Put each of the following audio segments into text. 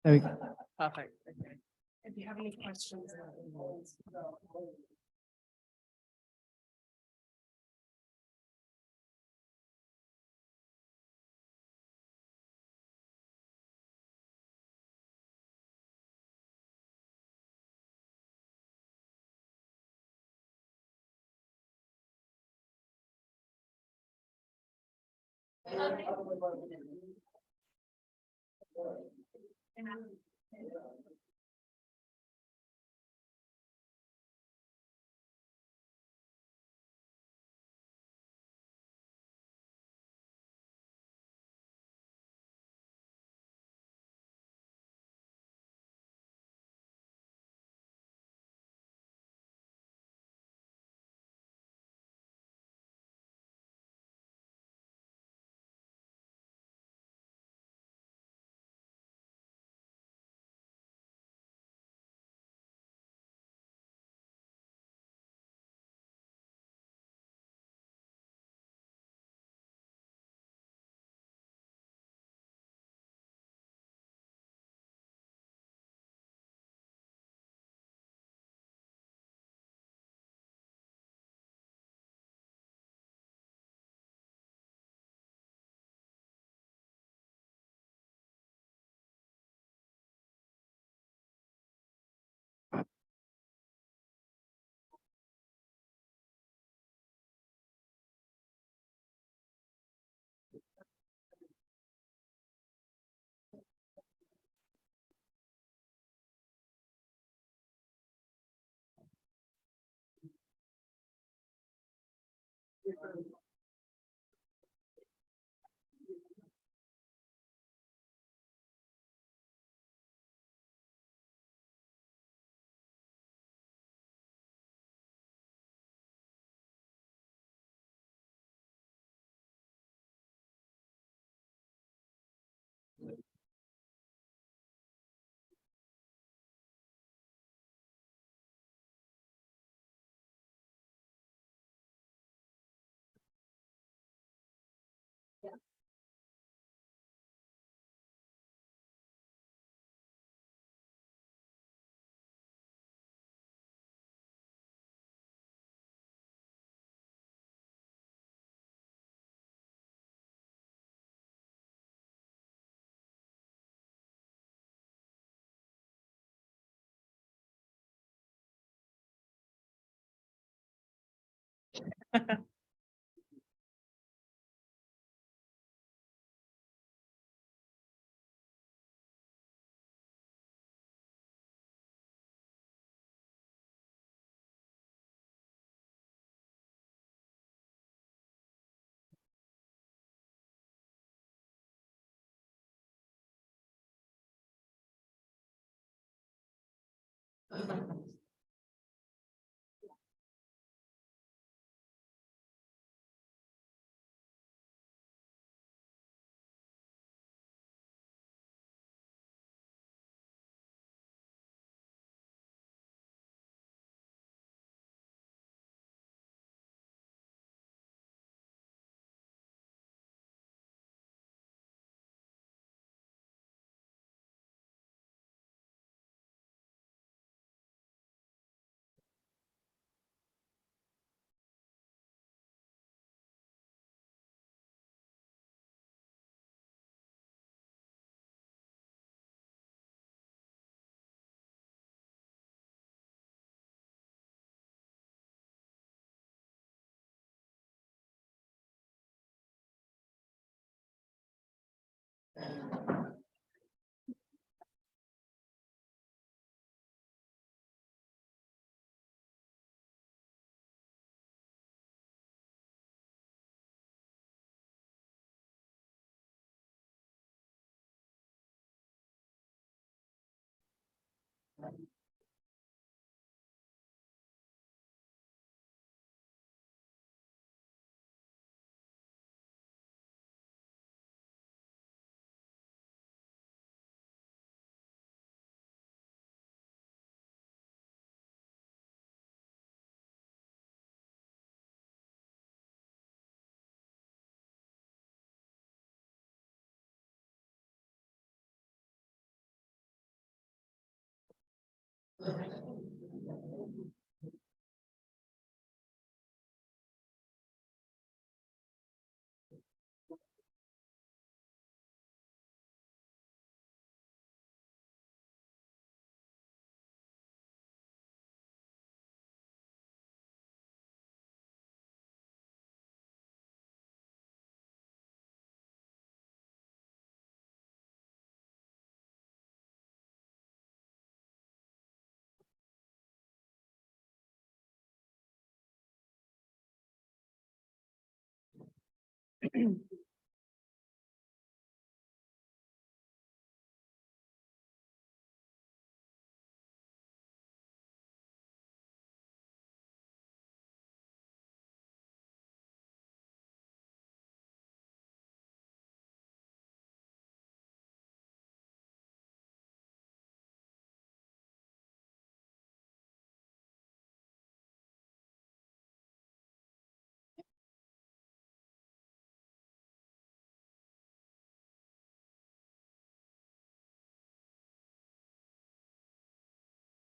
There we go. Perfect. Okay. If you have any questions.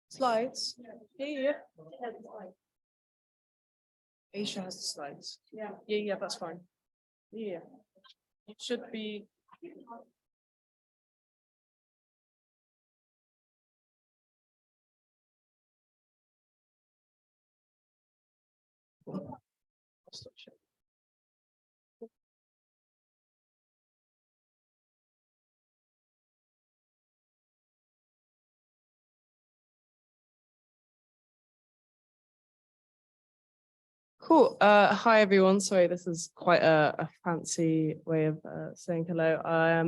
Slides? Yeah. Ayesha has the slides. Yeah, that's fine. Yeah. It should be. Cool. Hi everyone. Sorry, this is quite a fancy way of saying hello. I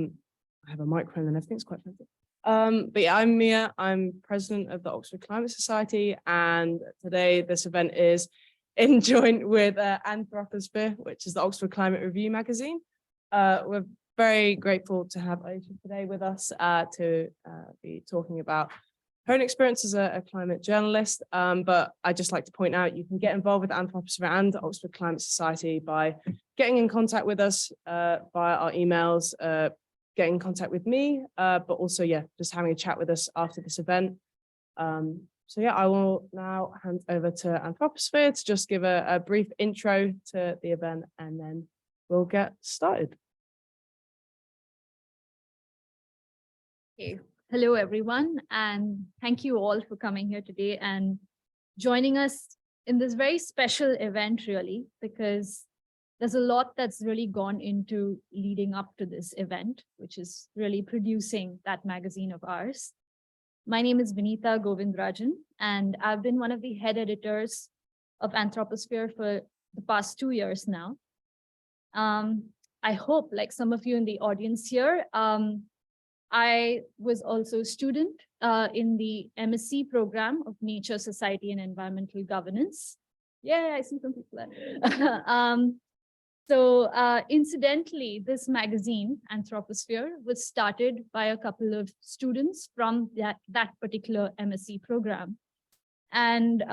have a microphone and everything's quite fancy. But yeah, I'm Mia. I'm president of the Oxford Climate Society, and today this event is in joint with Anthroposphere, which is the Oxford Climate Review magazine. We're very grateful to have Ayesha today with us to be talking about her own experience as a climate journalist, but I'd just like to point out you can get involved with Anthroposphere and the Oxford Climate Society by getting in contact with us via our emails, getting in contact with me, but also, yeah, just having a chat with us after this event. So yeah, I will now hand over to Anthroposphere to just give a brief intro to the event, and then we'll get started. Okay. Hello, everyone, and thank you all for coming here today and joining us in this very special event, really, because there's a lot that's really gone into leading up to this event, which is really producing that magazine of ours. My name is Vinita Govindrajan, and I've been one of the head editors of Anthroposphere for the past 2 years now. I hope, like some of you in the audience here, I was also a student in the MSc program of Nature, Society, and Environmental Governance. Yeah, I see some people there. Incidentally, this magazine, Anthroposphere, was started by a couple of students from that particular MSc program. And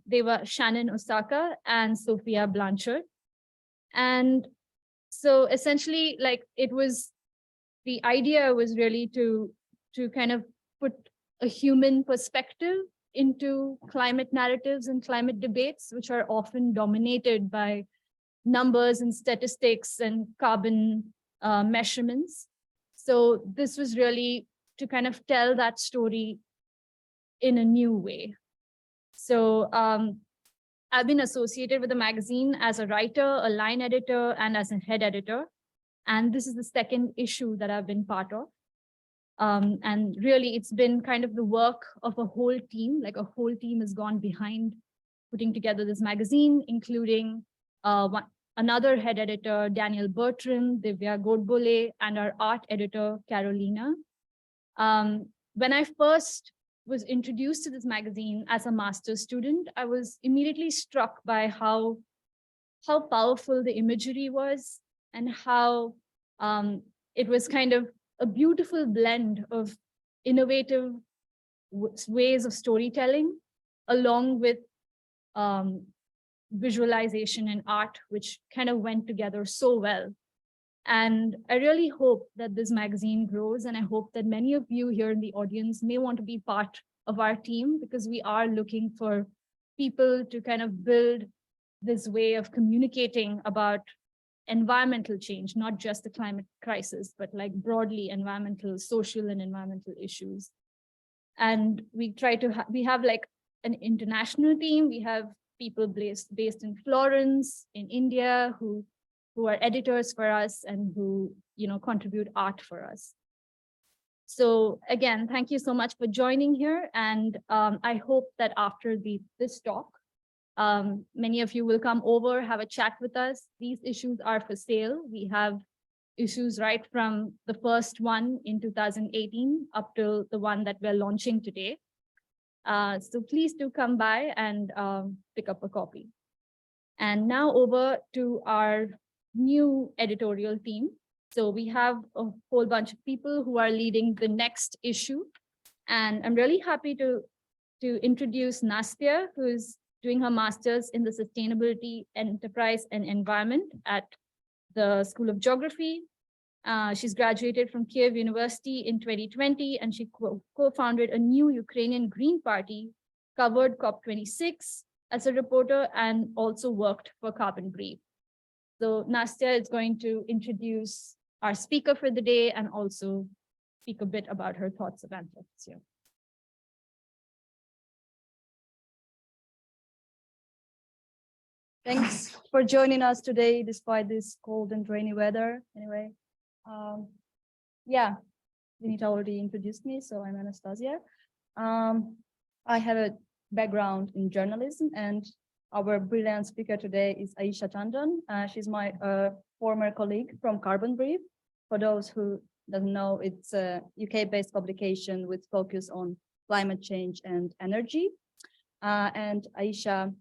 they were Shannon Osaka and Sophia Blanchard. And so essentially, like, the idea was really to kind of put a human perspective into climate narratives and climate debates, which are often dominated by numbers and statistics and carbon measurements. So this was really to kind of tell that story in a new way. So I've been associated with the magazine as a writer, a line editor, and as a head editor. And this is the second issue that I've been part of. And really, it's been kind of the work of a whole team, like a whole team has gone behind putting together this magazine, including another head editor, Daniel Bertram, Divya Godbole, and our art editor, Carolina. When I first was introduced to this magazine as a master's student, I was immediately struck by how powerful the imagery was, and how it was kind of a beautiful blend of innovative ways of storytelling, along with visualization and art, which kind of went together so well. And I really hope that this magazine grows, and I hope that many of you here in the audience may want to be part of our team, because we are looking for people to kind of build this way of communicating about environmental change, not just the climate crisis, but like broadly environmental, social and environmental issues. And we try to, we have like an international team. We have people based in Florence, in India, who are editors for us and who, you know, contribute art for us. So again, thank you so much for joining here. And I hope that after this talk, many of you will come over, have a chat with us. These issues are for sale. We have issues right from the first one in 2018 up to the one that we're launching today. So please do come by and pick up a copy. And now over to our new editorial team. So we have a whole bunch of people who are leading the next issue. And I'm really happy to introduce Nastya, who is doing her master's in the Sustainability, Enterprise and Environment at the School of Geography. She's graduated from Kiev University in 2020, and she co-founded a new Ukrainian Green Party, covered COP26 as a reporter, and also worked for Carbon Brief. So Nastya is going to introduce our speaker for the day and also speak a bit about her thoughts of Anthroposphere. Thanks for joining us today, despite this cold and rainy weather. Anyway, yeah, Vinita already introduced me, so I'm Anastasia. I have a background in journalism, and our brilliant speaker today is Ayesha Tandon. She's my former colleague from Carbon Brief. For those who don't know, it's a UK-based publication with focus on climate change and energy. And Ayesha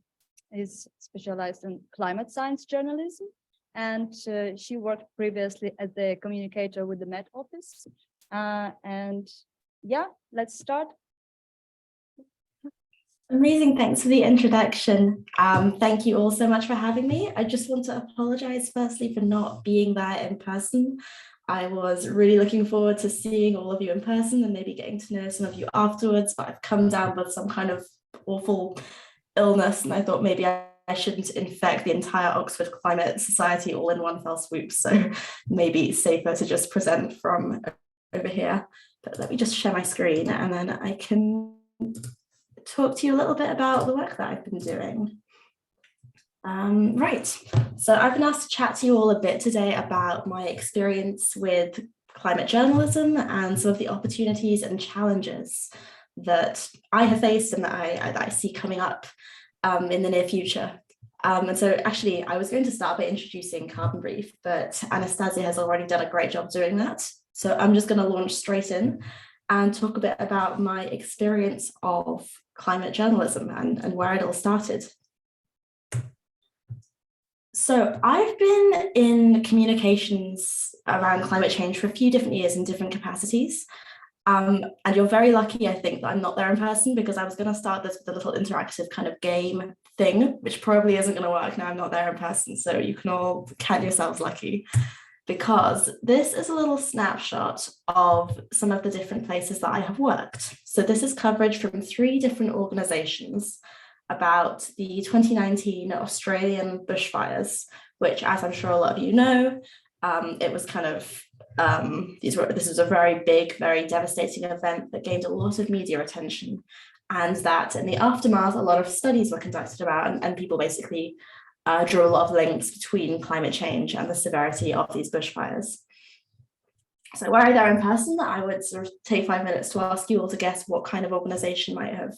is specialized in climate science journalism, and she worked previously as the communicator with the Met Office. And yeah, let's start. Amazing, thanks for the introduction. Thank you all so much for having me. I just want to apologize firstly for not being there in person. I was really looking forward to seeing all of you in person and maybe getting to know some of you afterwards, but I've come down with some kind of awful illness, and I thought maybe I shouldn't infect the entire Oxford Climate Society all in one fell swoop, so maybe safer to just present from over here. But let me just share my screen and then I can talk to you a little bit about the work that I've been doing. Right, so I've been asked to chat to you all a bit today about my experience with climate journalism and some of the opportunities and challenges that I have faced and that I see coming up in the near future. And so actually I was going to start by introducing Carbon Brief, but Anastasia has already done a great job doing that. So I'm just going to launch straight in and talk a bit about my experience of climate journalism and where it all started. So I've been in communications around climate change for a few different years in different capacities. And you're very lucky, I think, that I'm not there in person, because I was going to start this with a little interactive kind of game thing, which probably isn't going to work now I'm not there in person. So you can all count yourselves lucky, because this is a little snapshot of some of the different places that I have worked. So this is coverage from 3 different organisations about the 2019 Australian bushfires, which, as I'm sure a lot of you know, it was kind of this was a very big, very devastating event that gained a lot of media attention, and that in the aftermath, a lot of studies were conducted about, and people basically drew a lot of links between climate change and the severity of these bushfires. So were I there in person, I would sort of take 5 minutes to ask you all to guess what kind of organization might have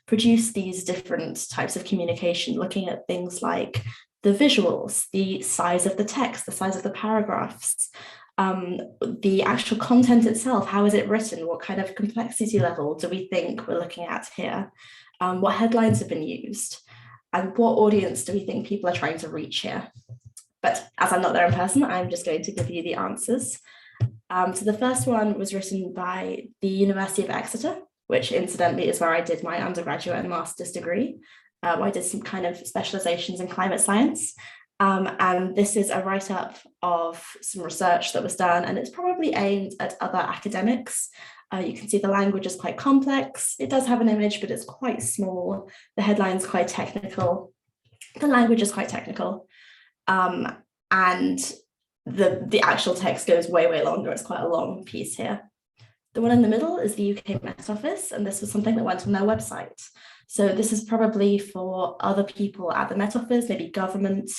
produced these different types of communication, looking at things like the visuals, the size of the text, the size of the paragraphs, the actual content itself. How is it written? What kind of complexity level do we think we're looking at here? What headlines have been used? And what audience do we think people are trying to reach here? But as I'm not there in person, I'm just going to give you the answers. So the first one was written by the University of Exeter, which incidentally is where I did my undergraduate and master's degree. I did some kind of specializations in climate science. And this is a write-up of some research that was done, and it's probably aimed at other academics, You can see the language is quite complex. It does have an image, but it's quite small. The headline's quite technical. The language is quite technical. And the actual text goes way, way longer. It's quite a long piece here. The one in the middle is the UK Met Office, and this was something that went on their website. So this is probably for other people at the Met Office, maybe government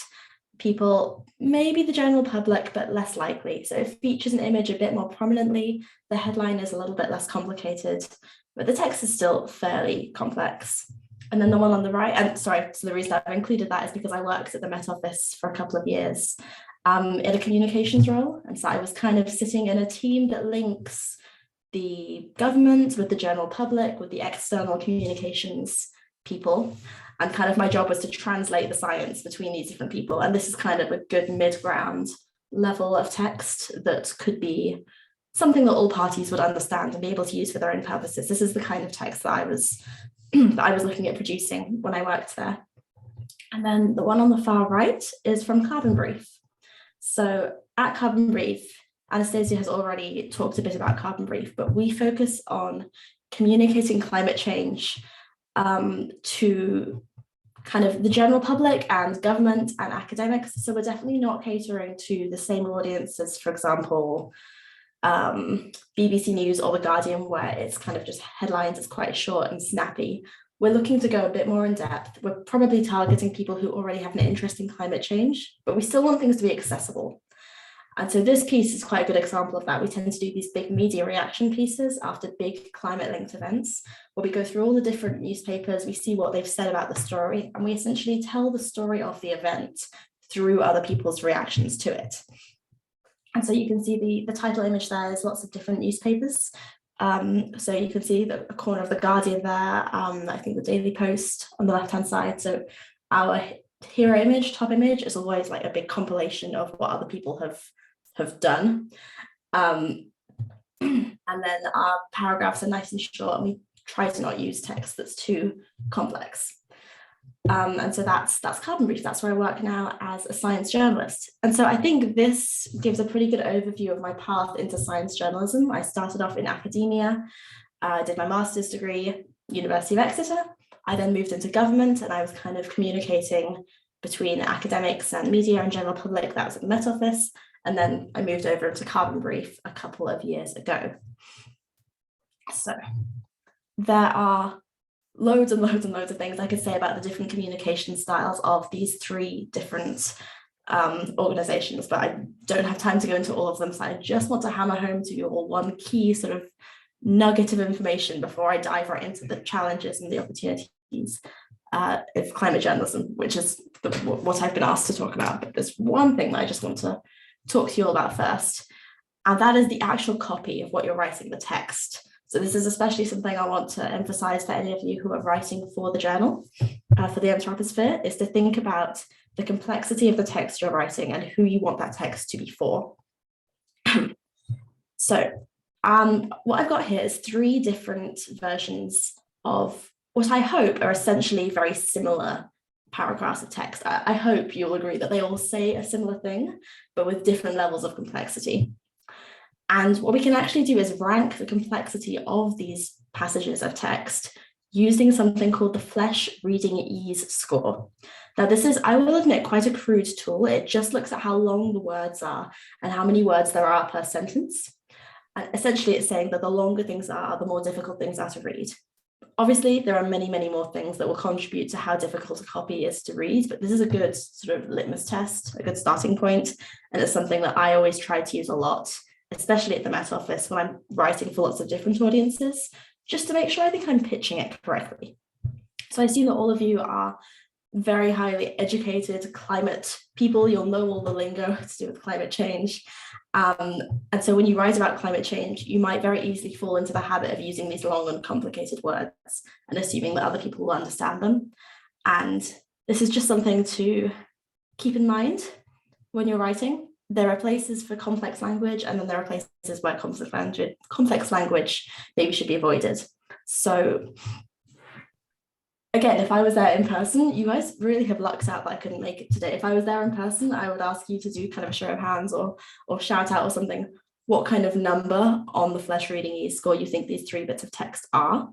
people, maybe the general public, but less likely. So it features an image a bit more prominently. The headline is a little bit less complicated, but the text is still fairly complex. And then the one on the right, and sorry, so the reason I've included that is because I worked at the Met Office for a couple of years in a communications role. And so I was kind of sitting in a team that links the government with the general public, with the external communications people. And kind of my job was to translate the science between these different people. And this is kind of a good mid-ground level of text that could be something that all parties would understand and be able to use for their own purposes. This is the kind of text that I was looking at producing when I worked there. And then the one on the far right is from Carbon Brief. So at Carbon Brief, Anastasia has already talked a bit about Carbon Brief, but we focus on communicating climate change to kind of the general public and government and academics. So we're definitely not catering to the same audience as, for example, BBC News or The Guardian, where it's kind of just headlines, it's quite short and snappy. We're looking to go a bit more in depth. We're probably targeting people who already have an interest in climate change, but we still want things to be accessible. And so this piece is quite a good example of that. We tend to do these big media reaction pieces after big climate-linked events, where we go through all the different newspapers, we see what they've said about the story, and we essentially tell the story of the event through other people's reactions to it. And so you can see the title image there is lots of different newspapers. So you can see a corner of The Guardian there, I think the Daily Post on the left-hand side. So our hero image, top image, is always like a big compilation of what other people have done. And then our paragraphs are nice and short, and we try to not use text that's too complex. And so that's Carbon Brief. That's where I work now as a science journalist. And so I think this gives a pretty good overview of my path into science journalism. I started off in academia, did my master's degree, University of Exeter. I then moved into government, and I was kind of communicating between academics and media and general public. That was at the Met Office. And then I moved over into Carbon Brief a couple of years ago. So there are loads and loads and loads of things I could say about the different communication styles of these three different organizations, but I don't have time to go into all of them. So I just want to hammer home to you all one key sort of nugget of information before I dive right into the challenges and the opportunities of climate journalism, which is what I've been asked to talk about. But there's one thing that I just want to talk to you all about first, and that is the actual copy of what you're writing, the text. So this is especially something I want to emphasize for any of you who are writing for the journal, for the Anthroposphere, is to think about the complexity of the text you're writing and who you want that text to be for. So what I've got here is three different versions of what I hope are essentially very similar paragraphs of text. I hope you'll agree that they all say a similar thing, but with different levels of complexity. And what we can actually do is rank the complexity of these passages of text using something called the Flesch Reading Ease score. Now, this is, I will admit, quite a crude tool. It just looks at how long the words are and how many words there are per sentence. And essentially, it's saying that the longer things are, the more difficult things are to read. Obviously, there are many, many more things that will contribute to how difficult a copy is to read, but this is a good sort of litmus test, a good starting point, and it's something that I always try to use a lot, especially at the Met Office when I'm writing for lots of different audiences, just to make sure I think I'm pitching it correctly. So I assume that all of you are very highly educated climate people. You'll know all the lingo to do with climate change. And so when you write about climate change, you might very easily fall into the habit of using these long and complicated words and assuming that other people will understand them. And this is just something to keep in mind when you're writing. There are places for complex language, and then there are places where complex language maybe should be avoided. So again, if I was there in person, you guys really have lucked out that I couldn't make it today. If I was there in person, I would ask you to do kind of a show of hands or shout out or something. what kind of number on the flesh reading ease score you think these 3 bits of text are.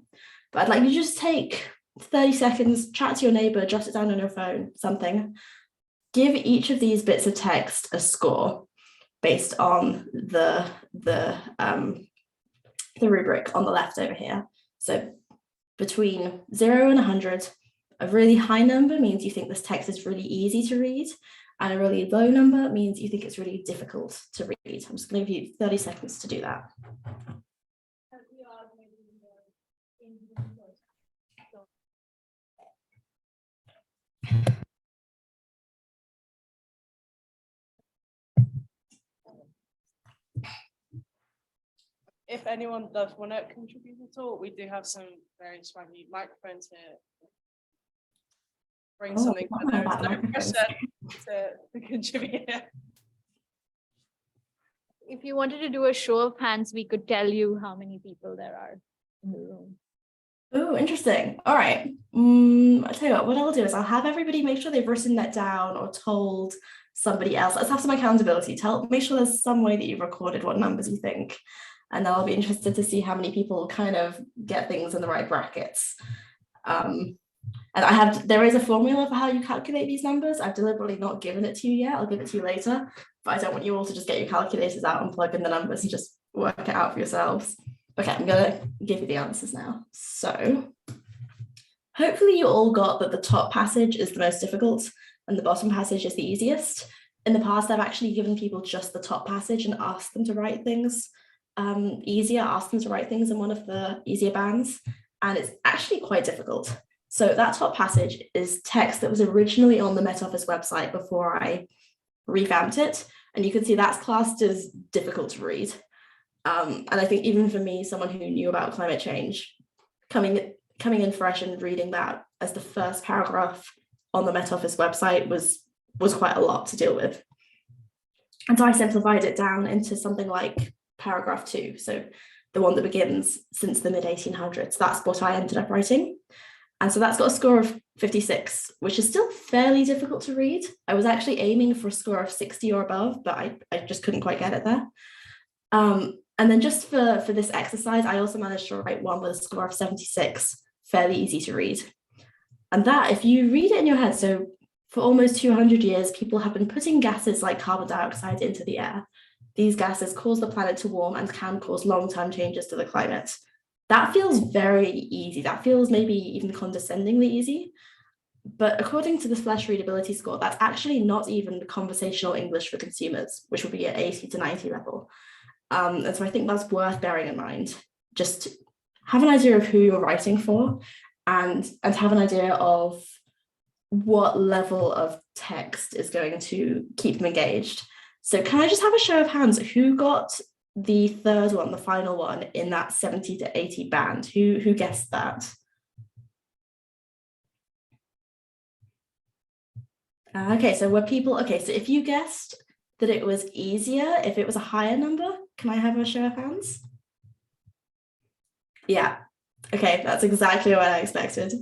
But I'd like you to just take 30 seconds, chat to your neighbor, jot it down on your phone, something. Give each of these bits of text a score based on the rubric on the left over here. So between 0 and 100, a really high number means you think this text is really easy to read, and a really low number means you think it's really difficult to read. I'm just going to give you 30 seconds to do that. If anyone does want to contribute at all, we do have some very swaggy microphones here. Bring something to contribute. If you wanted to do a show of hands, we could tell you how many people there are in the room. Oh, interesting. All right. I'll tell you what I'll do is I'll have everybody make sure they've written that down or told somebody else. Let's have some accountability. Make sure there's some way that you've recorded what numbers you think. And then I'll be interested to see how many people kind of get things in the right brackets. And there is a formula for how you calculate these numbers. I've deliberately not given it to you yet. I'll give it to you later, but I don't want you all to just get your calculators out and plug in the numbers and just work it out for yourselves. Okay, I'm gonna give you the answers now. So hopefully you all got that the top passage is the most difficult and the bottom passage is the easiest. In the past, I've actually given people just the top passage and asked them to write things asked them to write things in one of the easier bands, and it's actually quite difficult. So that top passage is text that was originally on the Met Office website before I revamped it, and you can see that's classed as difficult to read. And I think even for me, someone who knew about climate change, coming in fresh and reading that as the first paragraph on the Met Office website was quite a lot to deal with. And so I simplified it down into something like paragraph 2, so the one that begins since the mid-1800s. That's what I ended up writing. And so that's got a score of 56, which is still fairly difficult to read. I was actually aiming for a score of 60 or above, but I just couldn't quite get it there. And then just for this exercise, I also managed to write one with a score of 76, fairly easy to read. And that, if you read it in your head, so for almost 200 years, people have been putting gases like carbon dioxide into the air. These gases cause the planet to warm and can cause long-term changes to the climate. That feels very easy. That feels maybe even condescendingly easy. But according to the flesh readability score, that's actually not even conversational English for consumers, which would be at 80 to 90 level. And so I think that's worth bearing in mind. Just have an idea of who you're writing for and have an idea of what level of text is going to keep them engaged. So can I just have a show of hands? Who got the third one, the final one, in that 70 to 80 band? Who guessed that? Okay, so if you guessed that it was easier, if it was a higher number, can I have a show of hands? Yeah, okay, that's exactly what I expected.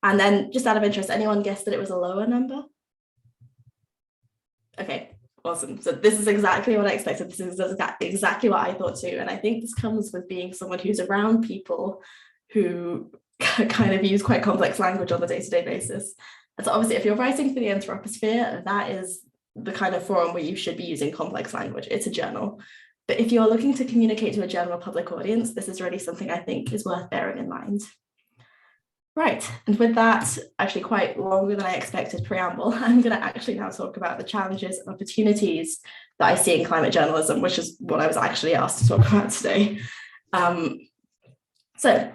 And then just out of interest, anyone guessed that it was a lower number? Okay, awesome. So this is exactly what I expected. This is exactly what I thought too. And I think this comes with being someone who's around people who kind of use quite complex language on a day-to-day basis. And so obviously, if you're writing for the Anthroposphere, that is the kind of forum where you should be using complex language. It's a journal. But if you're looking to communicate to a general public audience, this is really something I think is worth bearing in mind. Right, and with that, actually quite longer than I expected preamble, I'm going to actually now talk about the challenges and opportunities that I see in climate journalism, which is what I was actually asked to talk about today. So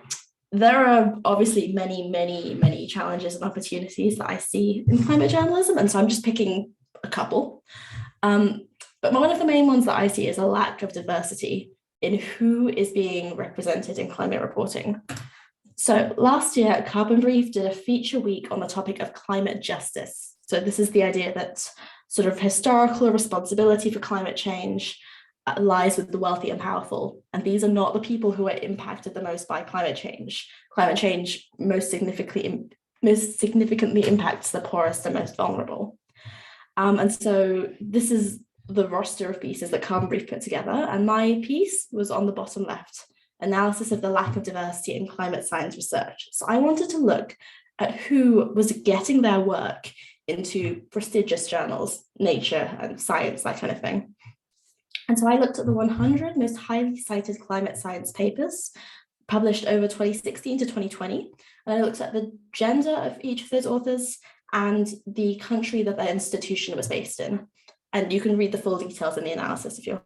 there are obviously many challenges and opportunities that I see in climate journalism, and so I'm just picking a couple. But one of the main ones that I see is a lack of diversity in who is being represented in climate reporting. So last year, Carbon Brief did a feature week on the topic of climate justice. So this is the idea that sort of historical responsibility for climate change lies with the wealthy and powerful. And these are not the people who are impacted the most by climate change. Climate change most significantly impacts the poorest and most vulnerable. And so this is the roster of pieces that Carbon Brief put together, and my piece was on the bottom left, analysis of the lack of diversity in climate science research. So I wanted to look at who was getting their work into prestigious journals, Nature and Science, that kind of thing. And so I looked at the 100 most highly cited climate science papers published over 2016 to 2020. And I looked at the gender of each of those authors and the country that their institution was based in. And you can read the full details in the analysis if you're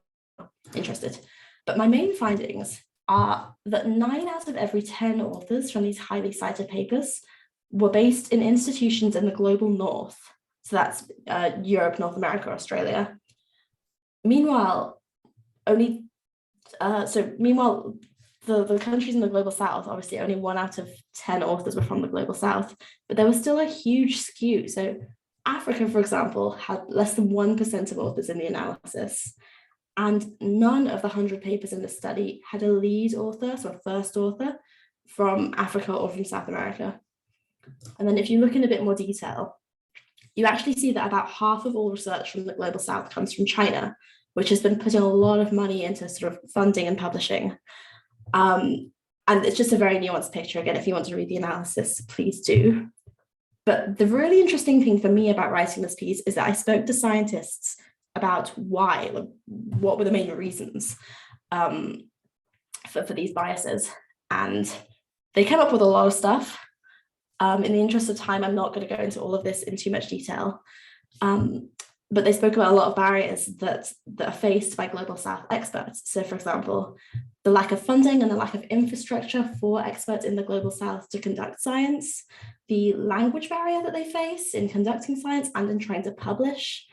interested. But my main findings are that 9 out of every 10 authors from these highly cited papers were based in institutions in the global north. So that's Europe, North America, Australia. Meanwhile, the countries in the global south, obviously only 1 out of 10 authors were from the global south, but there was still a huge skew. So Africa, for example, had less than 1% of authors in the analysis, and none of the 100 papers in the study had a lead author, so a first author, from Africa or from South America. And then if you look in a bit more detail, you actually see that about half of all research from the global south comes from China, which has been putting a lot of money into sort of funding and publishing. And it's just a very nuanced picture. Again, if you want to read the analysis, please do. But the really interesting thing for me about writing this piece is that I spoke to scientists about why, what were the main reasons for these biases. And they came up with a lot of stuff. In the interest of time, I'm not going to go into all of this in too much detail. But they spoke about a lot of barriers that are faced by global south experts. So for example, the lack of funding and the lack of infrastructure for experts in the global south to conduct science, the language barrier that they face in conducting science and in trying to publish,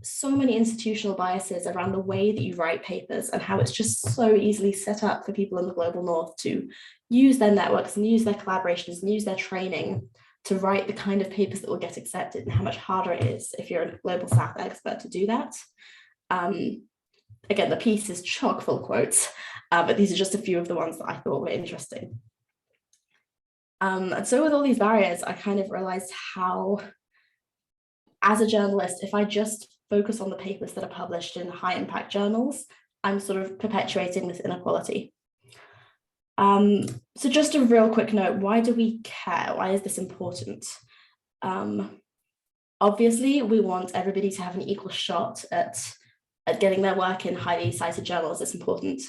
so many institutional biases around the way that you write papers and how it's just so easily set up for people in the global north to use their networks and use their collaborations and use their training to write the kind of papers that will get accepted, and how much harder it is if you're a global south expert to do that. Again, the piece is chock full of quotes, but these are just a few of the ones that I thought were interesting. And so with all these barriers, I kind of realized how, as a journalist, if I just focus on the papers that are published in high impact journals, I'm sort of perpetuating this inequality. So just a real quick note, why do we care? Why is this important? Obviously, we want everybody to have an equal shot at getting their work in highly cited journals. It's important.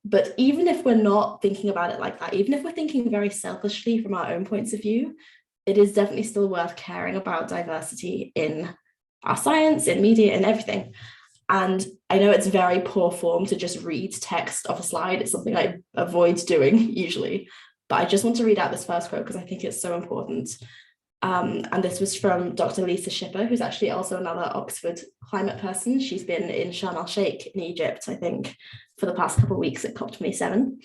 But even if we're not thinking about it like that, even if we're thinking very selfishly from our own points of view, it is definitely still worth caring about diversity in our science, in media, in everything. And I know it's very poor form to just read text off a slide. It's something I avoid doing usually, but I just want to read out this first quote because I think it's so important. And this was from Dr. Lisa Schipper, who's actually also another Oxford climate person. She's been in Sharm el-Sheikh in Egypt, I think, for the past couple of weeks at COP27.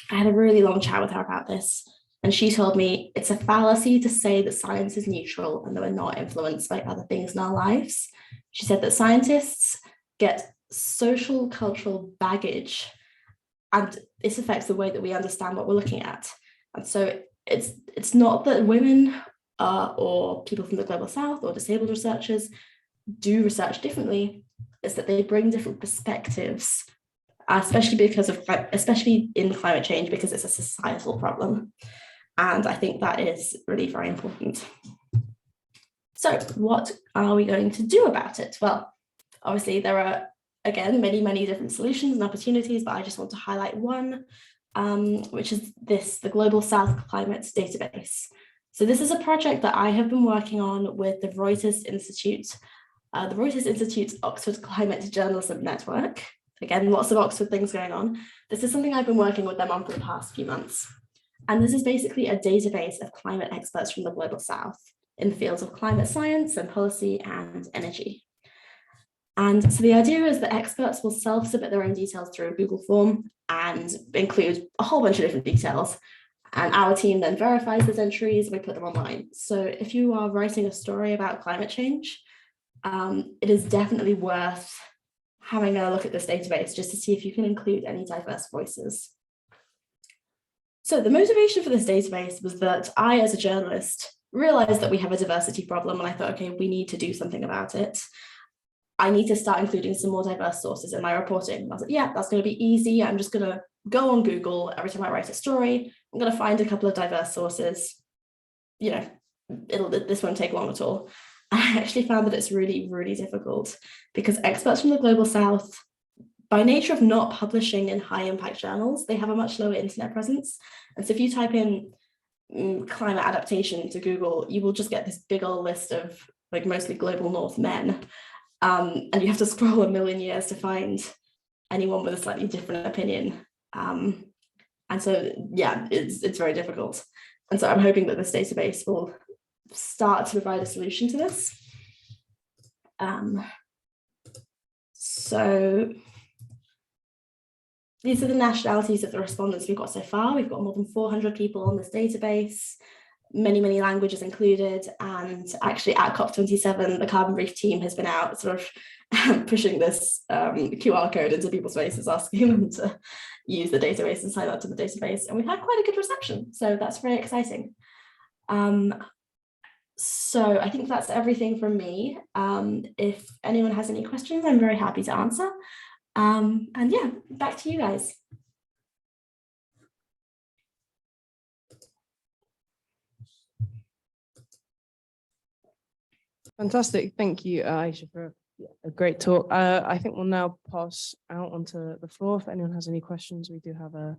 I had a really long chat with her about this. And she told me it's a fallacy to say that science is neutral and that we're not influenced by other things in our lives. She said that scientists get social cultural baggage, and this affects the way that we understand what we're looking at. And so it's not that women or people from the global south or disabled researchers do research differently, it's that they bring different perspectives, especially in climate change, because it's a societal problem. And I think that is really very important. So what are we going to do about it? Well, obviously there are, again, many different solutions and opportunities, but I just want to highlight one, which is the Global South Climate Database. So this is a project that I have been working on with the Reuters Institute's Oxford Climate Journalism Network. Again, lots of Oxford things going on. This is something I've been working with them on for the past few months. And this is basically a database of climate experts from the global south in the fields of climate science and policy and energy. And so the idea is that experts will self-submit their own details through a Google form and include a whole bunch of different details. And our team then verifies those entries and we put them online. So if you are writing a story about climate change, it is definitely worth having a look at this database just to see if you can include any diverse voices. So the motivation for this database was that I, as a journalist, realized that we have a diversity problem, and I thought, okay, we need to do something about it. I need to start including some more diverse sources in my reporting. And I was like, yeah, that's going to be easy. I'm just going to go on Google every time I write a story. I'm going to find a couple of diverse sources. You know, this won't take long at all. I actually found that it's really, really difficult because experts from the Global South, by nature of not publishing in high impact journals, they have a much lower internet presence. And so if you type in climate adaptation to Google, you will just get this big old list of like mostly global North men. And you have to scroll a million years to find anyone with a slightly different opinion. And so, yeah, it's very difficult. And so I'm hoping that this database will start to provide a solution to this. So these are the nationalities of the respondents we've got so far. We've got more than 400 people on this database, many, many languages included. And actually at COP27, the Carbon Brief team has been out sort of pushing this QR code into people's faces, asking them to use the database and sign up to the database. And we've had quite a good reception. So that's very exciting. So I think that's everything from me. If anyone has any questions, I'm very happy to answer. And yeah, back to you guys. Fantastic. Thank you, Ayesha, for a great talk. I think we'll now pass out onto the floor. If anyone has any questions, we do have a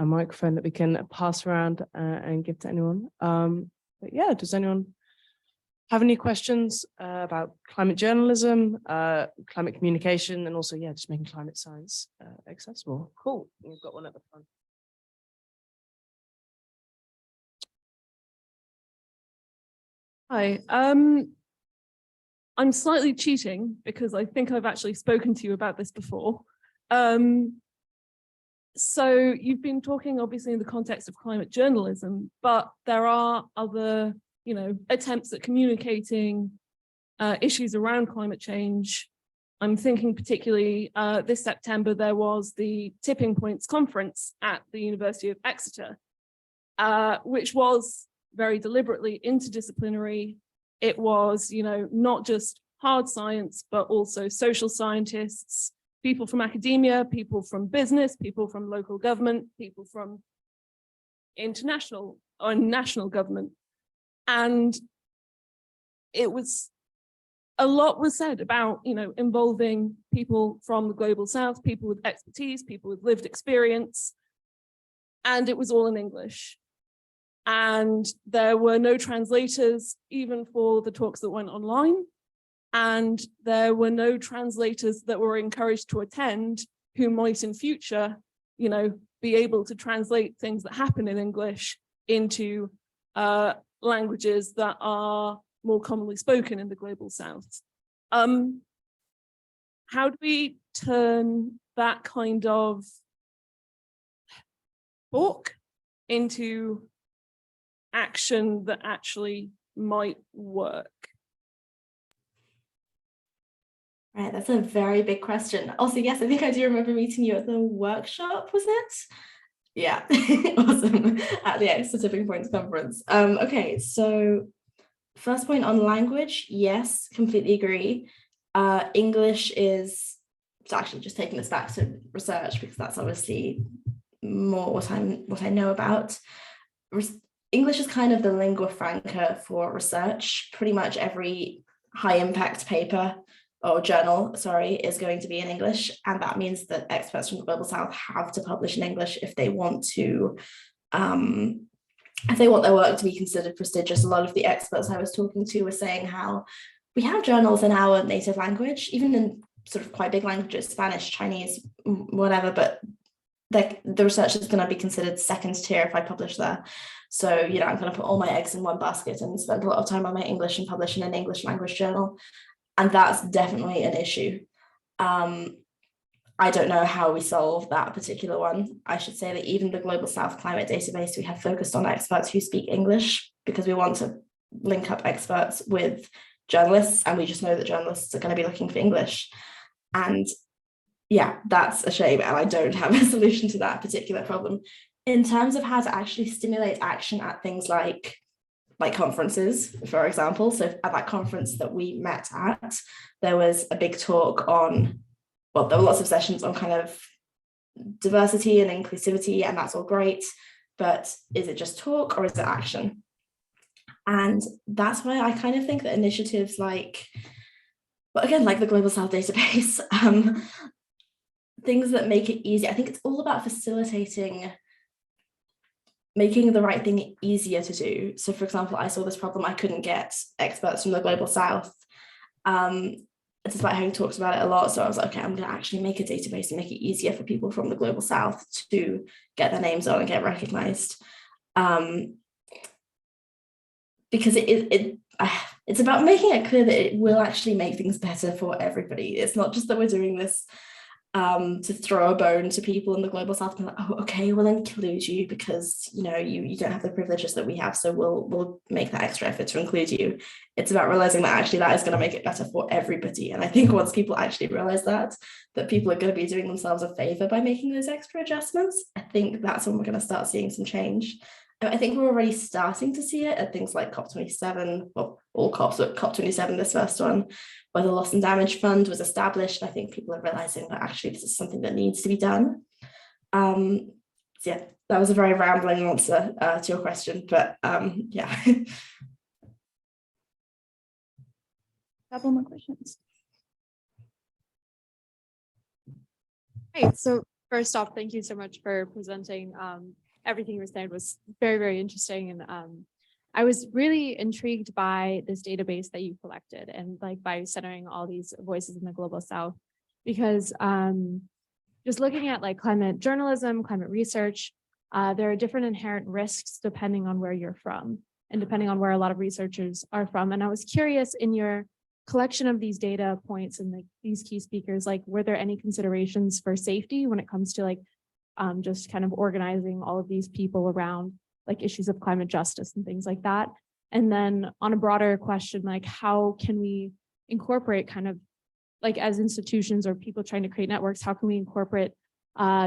microphone that we can pass around and give to anyone. But yeah, does anyone have any questions about climate journalism, climate communication, and also, yeah, just making climate science accessible? Cool. We've got one at the front. Hi. I'm slightly cheating because I think I've actually spoken to you about this before. So you've been talking obviously in the context of climate journalism, but there are other, you know, attempts at communicating issues around climate change. I'm thinking particularly this September, there was the Tipping Points conference at the University of Exeter, which was very deliberately interdisciplinary. It was, you know, not just hard science, but also social scientists, people from academia, people from business, people from local government, people from international or national government. And it was, a lot was said about, you know, involving people from the Global South, people with expertise, people with lived experience, and it was all in English. And there were no translators even for the talks that went online. And there were no translators that were encouraged to attend who might in future, you know, be able to translate things that happen in English into languages that are more commonly spoken in the Global South. How do we turn that kind of talk into action that actually might work? Right, that's a very big question. Also, yes, I think I do remember meeting you at the workshop, was it? Yeah, awesome, at the Exeter Tipping Points conference. Okay, so first point on language, yes, completely agree. English is, it's actually just taking us back to research because that's obviously more what I know about. English is kind of the lingua franca for research. Pretty much every high impact paper or journal, sorry, is going to be in English. And that means that experts from the Global South have to publish in English if they want to, if they want their work to be considered prestigious. A lot of the experts I was talking to were saying how we have journals in our native language, even in sort of quite big languages, Spanish, Chinese, whatever, but the research is going to be considered second tier if I publish there. So, you know, I'm going to put all my eggs in one basket and spend a lot of time on my English and publish in an English language journal. And that's definitely an issue. I don't know how we solve that particular one. I should say that even the Global South Climate Database, we have focused on experts who speak English because we want to link up experts with journalists, and we just know that journalists are going to be looking for English. And yeah, that's a shame, and I don't have a solution to that particular problem. In terms of how to actually stimulate action at things like like conferences, for example. So at that conference that we met at, there was a big talk on, well, there were lots of sessions on kind of diversity and inclusivity, and that's all great, but is it just talk or is it action? And that's why I kind of think that initiatives like, well, again, like the Global South database, things that make it easy. I think it's all about facilitating, making the right thing easier to do. So for example, I saw this problem, I couldn't get experts from the Global South, despite having talked about it a lot. So I was like, okay, I'm going to actually make a database and make it easier for people from the Global South to get their names on and get recognized. Because it's about making it clear that it will actually make things better for everybody. It's not just that we're doing this to throw a bone to people in the Global South and like, oh, okay, we'll include you because you don't have the privileges that we have, so we'll make that extra effort to include you. It's about realizing that actually that is going to make it better for everybody. And I think once people actually realize that people are going to be doing themselves a favor by making those extra adjustments, I think that's when we're going to start seeing some change. I think we're already starting to see it at things like COP27, well, all COPs, but COP27, this first one, where the Loss and Damage Fund was established. I think people are realizing that actually this is something that needs to be done. So yeah, that was a very rambling answer to your question, but yeah. Couple more questions. Great. So first off, thank you so much for presenting. Everything you were saying was very, very interesting. And I was really intrigued by this database that you collected and like by centering all these voices in the Global South, because just looking at like climate journalism, climate research, there are different inherent risks depending on where you're from and depending on where a lot of researchers are from. And I was curious, in your collection of these data points and like these key speakers, like were there any considerations for safety when it comes to like just kind of organizing all of these people around like issues of climate justice and things like that? And then on a broader question, like how can we incorporate kind of like as institutions or people trying to create networks, how can we incorporate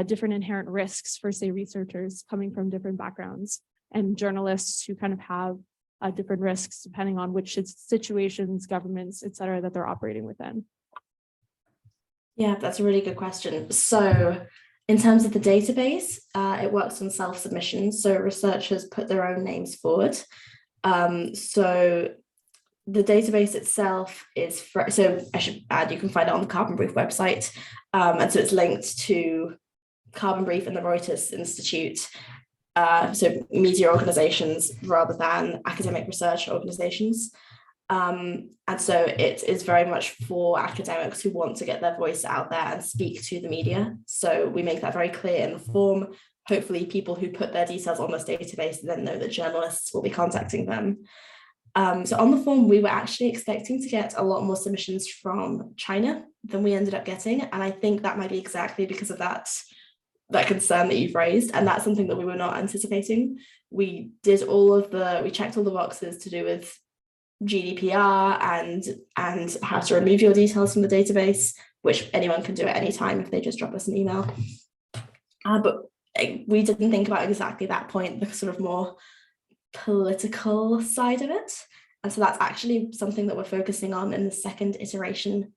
different inherent risks for say researchers coming from different backgrounds and journalists who kind of have different risks depending on which situations, governments, et cetera, that they're operating within? Yeah, that's a really good question. So in terms of the database, it works on self-submissions. So researchers put their own names forward. So the database itself is, so I should add, you can find it on the Carbon Brief website. And so it's linked to Carbon Brief and the Reuters Institute. So media organizations rather than academic research organizations. And so it is very much for academics who want to get their voice out there and speak to the media. So we make that very clear in the form. Hopefully people who put their details on this database then know that journalists will be contacting them. So on the form, we were actually expecting to get a lot more submissions from China than we ended up getting. And I think that might be exactly because of that concern that you've raised. And that's something that we were not anticipating. We checked all the boxes to do with GDPR and how to remove your details from the database, which anyone can do at any time if they just drop us an email. But we didn't think about exactly that point, the sort of more political side of it. And so that's actually something that we're focusing on in the second iteration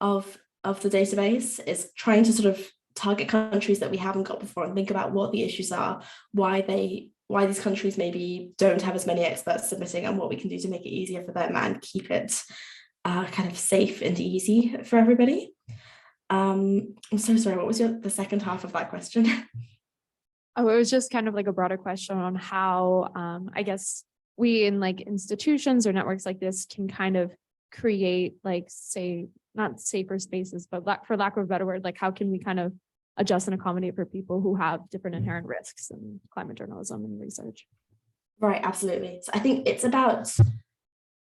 of the database, is trying to sort of target countries that we haven't got before and think about what the issues are, why these countries maybe don't have as many experts submitting, and what we can do to make it easier for them and keep it kind of safe and easy for everybody. I'm so sorry, what was the second half of that question? Oh, it was just kind of like a broader question on how I guess we in like institutions or networks like this can kind of create like, say, not safer spaces, but for lack of a better word, like how can we kind of adjust and accommodate for people who have different inherent risks in climate journalism and research? Right, absolutely. So I think it's about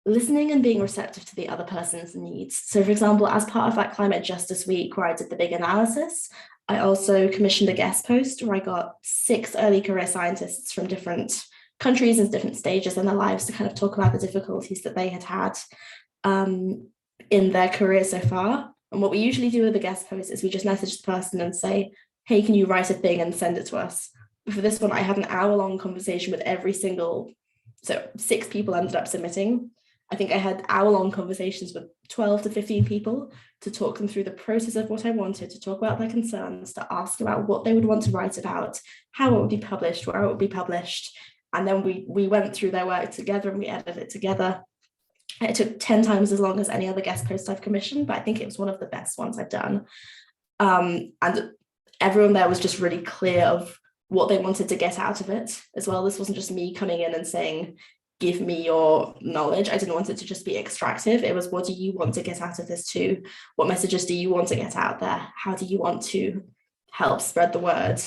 listening and being receptive to the other person's needs. So for example, as part of that Climate Justice Week where I did the big analysis, I also commissioned a guest post where I got 6 early career scientists from different countries and different stages in their lives to kind of talk about the difficulties that they had in their career so far. And what we usually do with the guest post is we just message the person and say, hey, can you write a thing and send it to us? But for this one, I had an hour-long conversation with every single So 6 people ended up submitting. I think I had hour-long conversations with 12 to 15 people to talk them through the process of what I wanted, to talk about their concerns, to ask about what they would want to write about, how it would be published, where it would be published. And then we went through their work together and we edited it together. It took 10 times as long as any other guest post I've commissioned, but I think it was one of the best ones I've done. And everyone there was just really clear of what they wanted to get out of it as well. This wasn't just me coming in and saying, give me your knowledge. I didn't want it to just be extractive. It was, what do you want to get out of this too? What messages do you want to get out there? How do you want to help spread the word?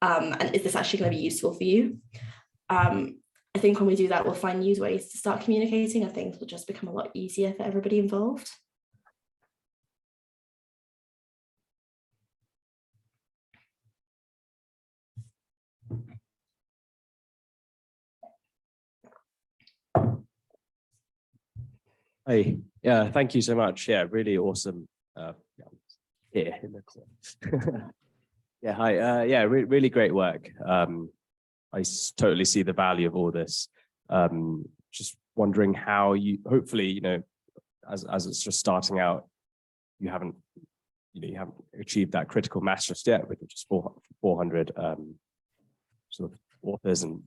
And is this actually going to be useful for you? I think when we do that, we'll find new ways to start communicating and things will just become a lot easier for everybody involved. Hey, yeah, thank you so much. Yeah, really awesome. Here in the corner. Yeah, hi. Yeah, really great work. I totally see the value of all this. Just wondering how you, hopefully, you know, as it's just starting out, you haven't achieved that critical mass just yet with just 400 sort of authors and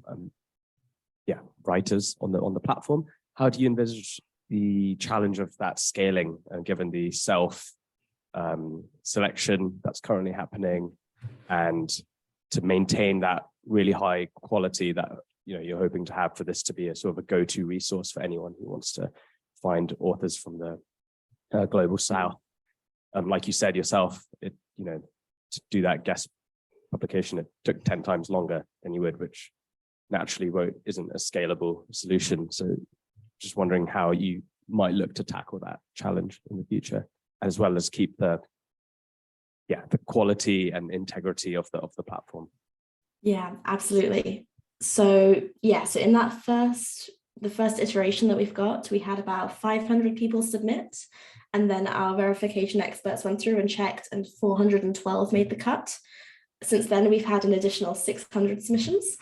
yeah, writers on the platform. How do you envisage the challenge of that scaling, given the self selection that's currently happening, and to maintain that really high quality that you're hoping to have for this to be a sort of a go-to resource for anyone who wants to find authors from the global south? Like you said yourself, to do that guest publication, it took 10 times longer than you would, which naturally isn't a scalable solution. So just wondering how you might look to tackle that challenge in the future, as well as keep the quality and integrity of the platform. Yeah, absolutely. So so in that the first iteration that we've got, we had about 500 people submit, and then our verification experts went through and checked, and 412 made the cut. Since then, we've had an additional 600 submissions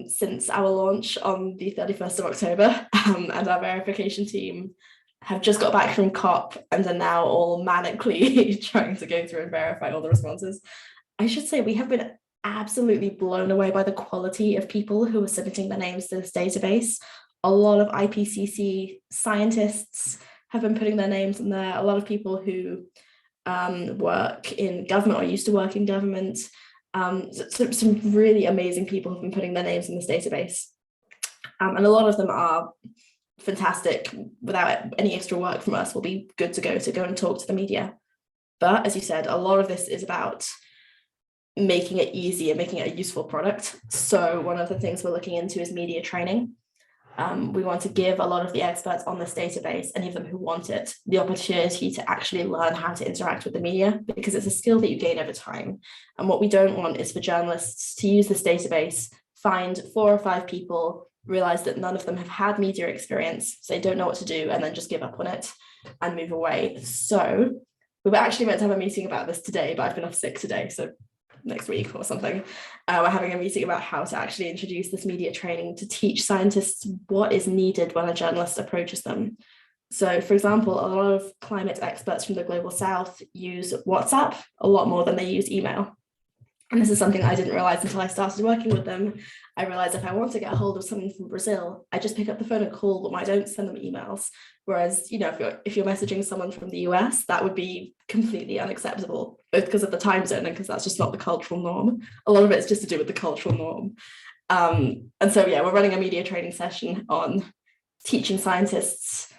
since our launch on the 31st of October, and our verification team have just got back from COP and are now all manically trying to go through and verify all the responses. I should say we have been absolutely blown away by the quality of people who are submitting their names to this database. A lot of IPCC scientists have been putting their names in there. A lot of people who work in government or used to work in government. Some really amazing people have been putting their names in this database. And a lot of them are fantastic. Without any extra work from us, will be good to go and talk to the media. But as you said, a lot of this is about making it easy and making it a useful product. So one of the things we're looking into is media training. We want to give a lot of the experts on this database, any of them who want it, the opportunity to actually learn how to interact with the media, because it's a skill that you gain over time. And what we don't want is for journalists to use this database, find 4 or 5 people, realize that none of them have had media experience, so they don't know what to do, and then just give up on it and move away. So we were actually meant to have a meeting about this today, but I've been off sick today, so next week or something. We're having a meeting about how to actually introduce this media training to teach scientists what is needed when a journalist approaches them. So, for example, a lot of climate experts from the global south use WhatsApp a lot more than they use email. And this is something I didn't realize until I started working with them. I realized if I want to get a hold of someone from Brazil, I just pick up the phone and call them. I don't send them emails. Whereas, if you're messaging someone from the US, that would be completely unacceptable, both because of the time zone and because that's just not the cultural norm. A lot of it's just to do with the cultural norm. And so, we're running a media training session on teaching scientists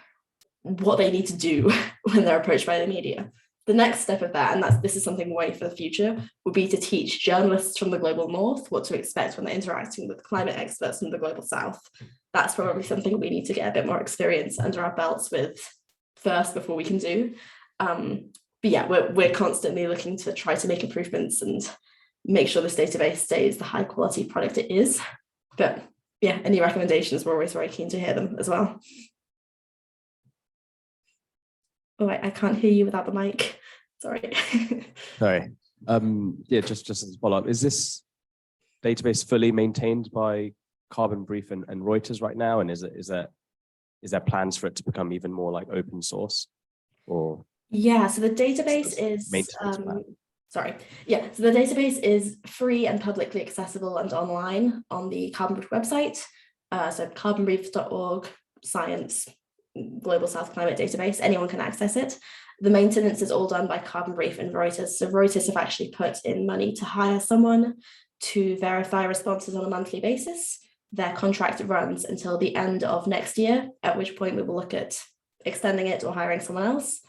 what they need to do when they're approached by the media. The next step of that, and this is something way for the future, would be to teach journalists from the global north what to expect when they're interacting with climate experts from the global south. That's probably something we need to get a bit more experience under our belts with first before we can do. But we're constantly looking to try to make improvements and make sure this database stays the high quality product it is. But any recommendations, we're always very keen to hear them as well. Oh, I can't hear you without the mic. Sorry. Sorry. Just as a follow-up, is this database fully maintained by Carbon Brief and Reuters right now? And is there plans for it to become even more like open source? Or Yeah, so the database is maintenance plan? sorry. Yeah, so the database is free and publicly accessible and online on the Carbon Brief website. So carbonbrief.org, science, Global South Climate Database, anyone can access it. The maintenance is all done by Carbon Brief and Reuters. So Reuters have actually put in money to hire someone to verify responses on a monthly basis. Their contract runs until the end of next year, at which point we will look at extending it or hiring someone else.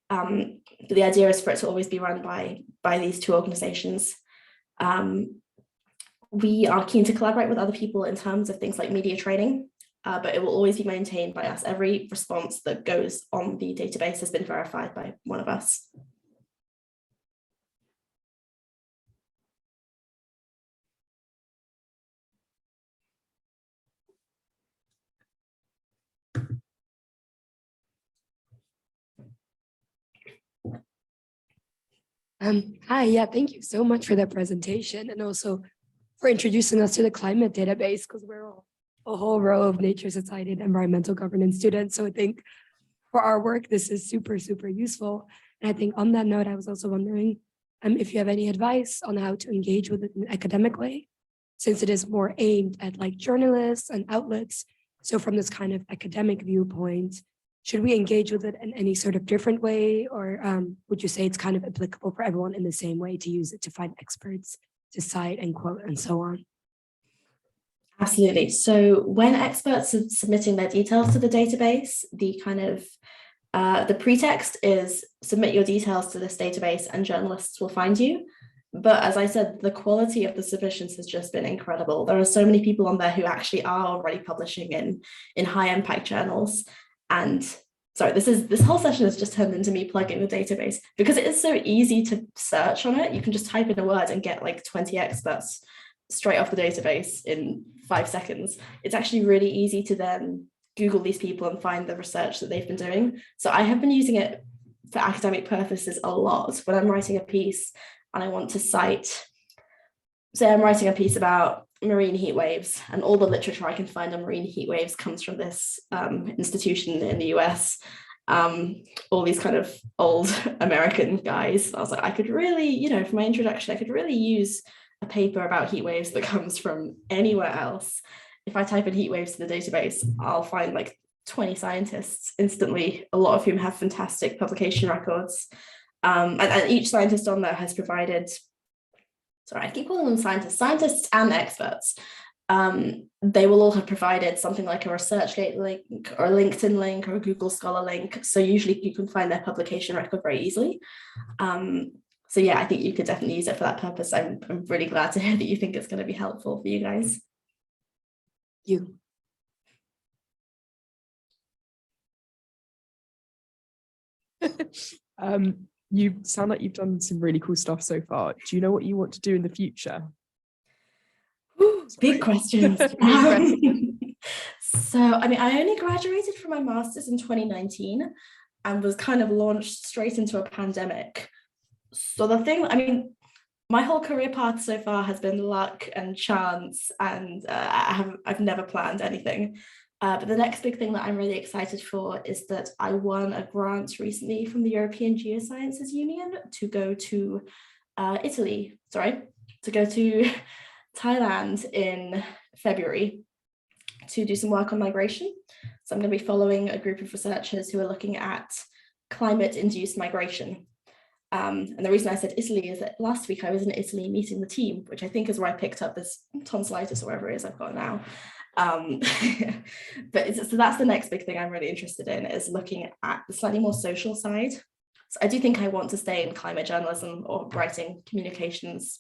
But the idea is for it to always be run by these two organizations. We are keen to collaborate with other people in terms of things like media training, but it will always be maintained by us. Every response that goes on the database has been verified by one of us. Hi, yeah, thank you so much for that presentation and also for introducing us to the climate database, because we're all a whole row of nature, society, and environmental governance students. So I think for our work, this is super, super useful. And I think on that note, I was also wondering if you have any advice on how to engage with it in an academic way, since it is more aimed at like journalists and outlets. So from this kind of academic viewpoint, should we engage with it in any sort of different way? Or would you say it's kind of applicable for everyone in the same way to use it to find experts, to cite and quote and so on? Absolutely. So when experts are submitting their details to the database, the kind of the pretext is submit your details to this database and journalists will find you. But as I said, the quality of the submissions has just been incredible. There are so many people on there who actually are already publishing in high impact journals. And sorry, this whole session has just turned into me plugging the database because it is so easy to search on it. You can just type in a word and get like 20 experts straight off the database in 5 seconds. It's actually really easy to then Google these people and find the research that they've been doing. So I have been using it for academic purposes a lot. When I'm writing a piece and I want to cite, say I'm writing a piece about marine heat waves, and all the literature I can find on marine heat waves comes from this institution in the US, all these kind of old American guys. I was like, I could really, for my introduction, I could really use a paper about heat waves that comes from anywhere else. If I type in heat waves to the database, I'll find like 20 scientists instantly, a lot of whom have fantastic publication records. And each scientist on there has provided, sorry, I keep calling them scientists and experts. They will all have provided something like a ResearchGate link or a LinkedIn link or a Google Scholar link. So usually you can find their publication record very easily. So yeah, I think you could definitely use it for that purpose. I'm really glad to hear that you think it's going to be helpful for you guys. You. You sound like you've done some really cool stuff so far. Do you know what you want to do in the future? Ooh, big questions. So, I mean, I only graduated from my master's in 2019 and was kind of launched straight into a pandemic. So the thing, I mean, my whole career path so far has been luck and chance, and I've never planned anything. But the next big thing that I'm really excited for is that I won a grant recently from the European Geosciences Union to go to Thailand in February to do some work on migration. So I'm going to be following a group of researchers who are looking at climate-induced migration. And the reason I said Italy is that last week I was in Italy meeting the team, which I think is where I picked up this tonsillitis or whatever it is I've got now. So that's the next big thing I'm really interested in, is looking at the slightly more social side. So I do think I want to stay in climate journalism or writing communications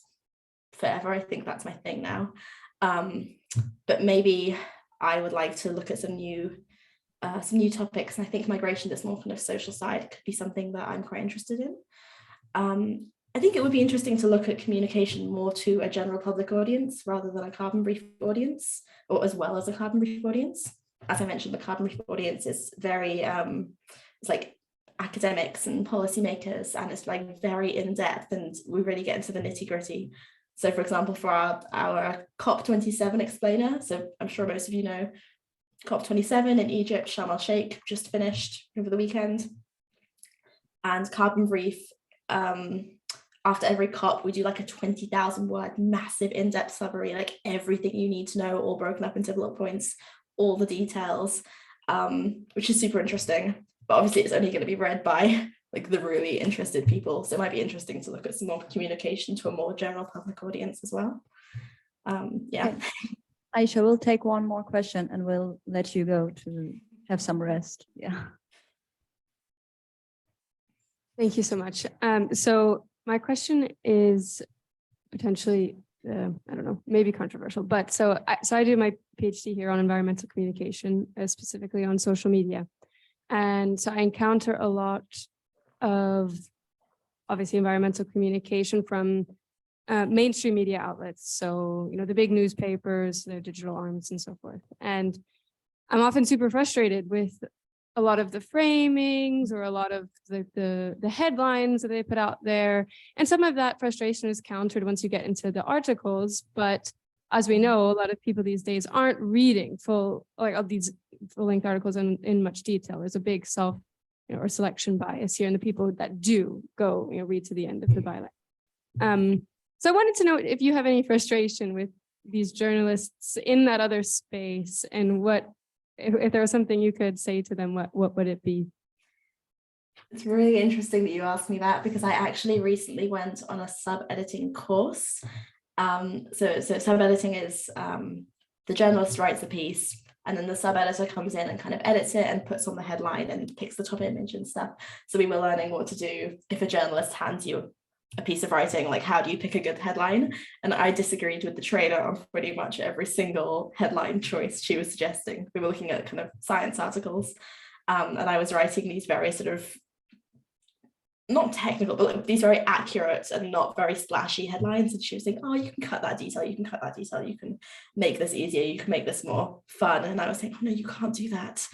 forever. I think that's my thing now. But maybe I would like to look at some new topics. And I think migration, this more kind of social side, could be something that I'm quite interested in. I think it would be interesting to look at communication more to a general public audience rather than a Carbon Brief audience, or as well as a Carbon Brief audience. As I mentioned, the Carbon Brief audience is very, it's like academics and policymakers, and it's like very in-depth, and we really get into the nitty-gritty. So for example, for our COP27 explainer, so I'm sure most of you know COP27 in Egypt, Sharm el-Sheikh, just finished over the weekend. And Carbon Brief, after every COP, we do like a 20,000 word massive in-depth summary, like everything you need to know, all broken up into bullet points, all the details, which is super interesting. But obviously it's only going to be read by like the really interested people. So it might be interesting to look at some more communication to a more general public audience as well. Yeah. Okay. Ayesha, we'll take one more question and we'll let you go to have some rest. Yeah. Thank you so much. So my question is potentially, I don't know, maybe controversial, but so I do my PhD here on environmental communication, specifically on social media. And so I encounter a lot of obviously environmental communication from mainstream media outlets. So, you know, the big newspapers, their digital arms and so forth. And I'm often super frustrated with a lot of the framings or a lot of the headlines that they put out there. And some of that frustration is countered once you get into the articles. But as we know, a lot of people these days aren't reading full length articles in much detail. There's a big or selection bias here, and the people that do go, read to the end of the byline. So I wanted to know if you have any frustration with these journalists in that other space, and what, if there was something you could say to them, what would it be? It's really interesting that you asked me that, because I actually recently went on a sub-editing course. So sub-editing is the journalist writes the piece, and then the sub-editor comes in and kind of edits it and puts on the headline and picks the top image and stuff. So we were learning what to do if a journalist hands you a piece of writing, like how do you pick a good headline? And I disagreed with the trainer on pretty much every single headline choice she was suggesting. We were looking at kind of science articles, and I was writing these very sort of, not technical, but these very accurate and not very splashy headlines. And she was saying, oh, you can cut that detail, you can cut that detail, you can make this easier, you can make this more fun. And I was saying, oh no, you can't do that,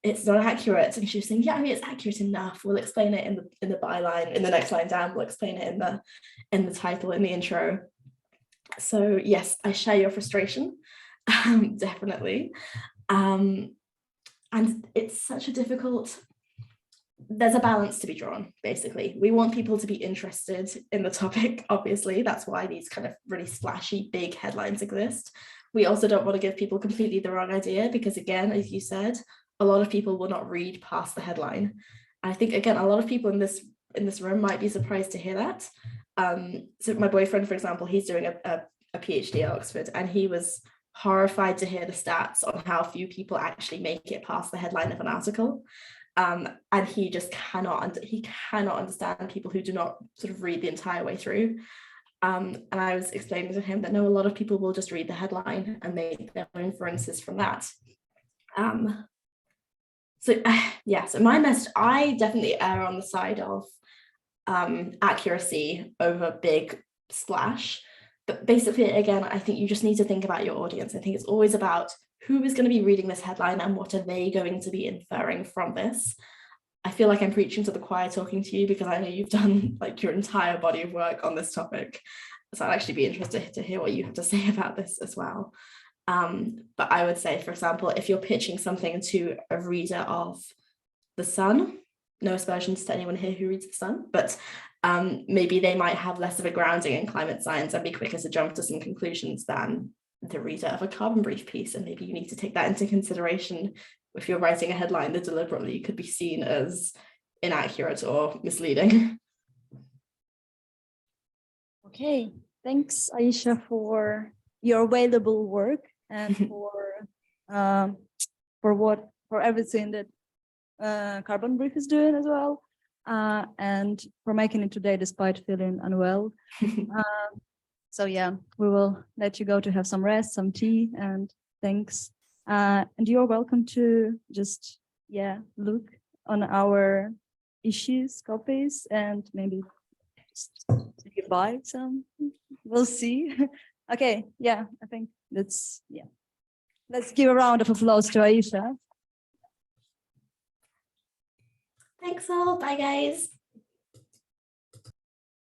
it's not accurate. And she was saying, yeah, I mean, it's accurate enough, we'll explain it in the byline, in the next line down, we'll explain it in the title, in the intro. So yes, I share your frustration, definitely. And it's such a difficult, there's a balance to be drawn. Basically, we want people to be interested in the topic, obviously, that's why these kind of really splashy big headlines exist. We also don't want to give people completely the wrong idea, because again, as you said, a lot of people will not read past the headline. I think, again, a lot of people in this room might be surprised to hear that. So my boyfriend, for example, he's doing a PhD at Oxford, and he was horrified to hear the stats on how few people actually make it past the headline of an article. And he just cannot understand people who do not sort of read the entire way through. And I was explaining to him that no, a lot of people will just read the headline and make their own inferences from that. So my message, I definitely err on the side of accuracy over big splash. But basically, again, I think you just need to think about your audience. I think it's always about who is going to be reading this headline and what are they going to be inferring from this. I feel like I'm preaching to the choir talking to you, because I know you've done like your entire body of work on this topic. So I'd actually be interested to hear what you have to say about this as well. But I would say, for example, if you're pitching something to a reader of The Sun, no aspersions to anyone here who reads The Sun, but maybe they might have less of a grounding in climate science and be quicker to jump to some conclusions than the reader of a Carbon Brief piece. And maybe you need to take that into consideration if you're writing a headline that deliberately could be seen as inaccurate or misleading. Okay, thanks, Ayesha, for your valuable work and for everything that Carbon Brief is doing as well, and for making it today despite feeling unwell. So yeah, we will let you go to have some rest, some tea, and thanks. And you're welcome to just look on our issues, copies, and maybe just buy some. We'll see. Okay, I think let's give a round of applause to Ayesha. Thanks all. Bye, guys.